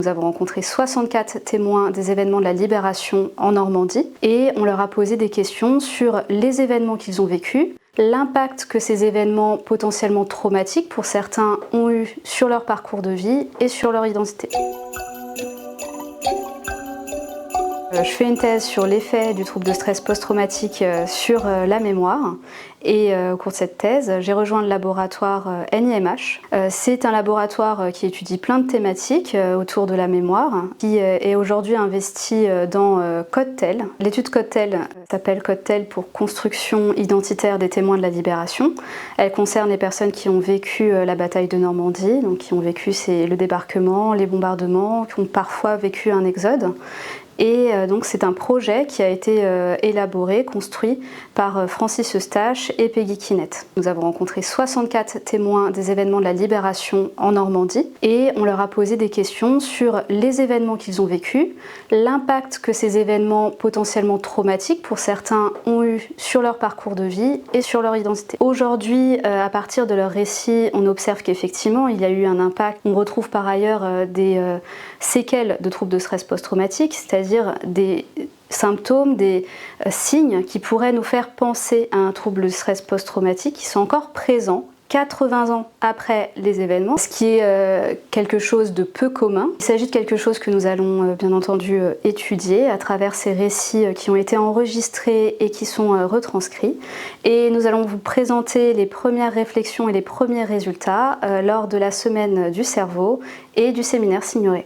Nous avons rencontré 64 témoins des événements de la Libération en Normandie et on leur a posé des questions sur les événements qu'ils ont vécus, l'impact que ces événements potentiellement traumatiques pour certains ont eu sur leur parcours de vie et sur leur identité. Je fais une thèse sur l'effet du trouble de stress post-traumatique sur la mémoire et au cours de cette thèse, j'ai rejoint le laboratoire NIMH. C'est un laboratoire qui étudie plein de thématiques autour de la mémoire, qui est aujourd'hui investi dans CODETEL. L'étude CODETEL s'appelle CODETEL pour Construction identitaire des témoins de la Libération. Elle concerne les personnes qui ont vécu la bataille de Normandie, donc qui ont vécu le débarquement, les bombardements, qui ont parfois vécu un exode. Et donc c'est un projet qui a été élaboré, construit par Francis Eustache et Peggy Kinnett. Nous avons rencontré 64 témoins des événements de la Libération en Normandie et on leur a posé des questions sur les événements qu'ils ont vécus, l'impact que ces événements potentiellement traumatiques pour certains ont eu sur leur parcours de vie et sur leur identité. Aujourd'hui, à partir de leurs récits, on observe qu'effectivement il y a eu un impact. On retrouve par ailleurs des séquelles de troubles de stress post-traumatique, c'est-à-dire des symptômes, des signes qui pourraient nous faire penser à un trouble de stress post-traumatique qui sont encore présents 80 ans après les événements, ce qui est quelque chose de peu commun. Il s'agit de quelque chose que nous allons bien entendu étudier à travers ces récits qui ont été enregistrés et qui sont retranscrits. Et nous allons vous présenter les premières réflexions et les premiers résultats lors de la semaine du cerveau et du séminaire Signoret.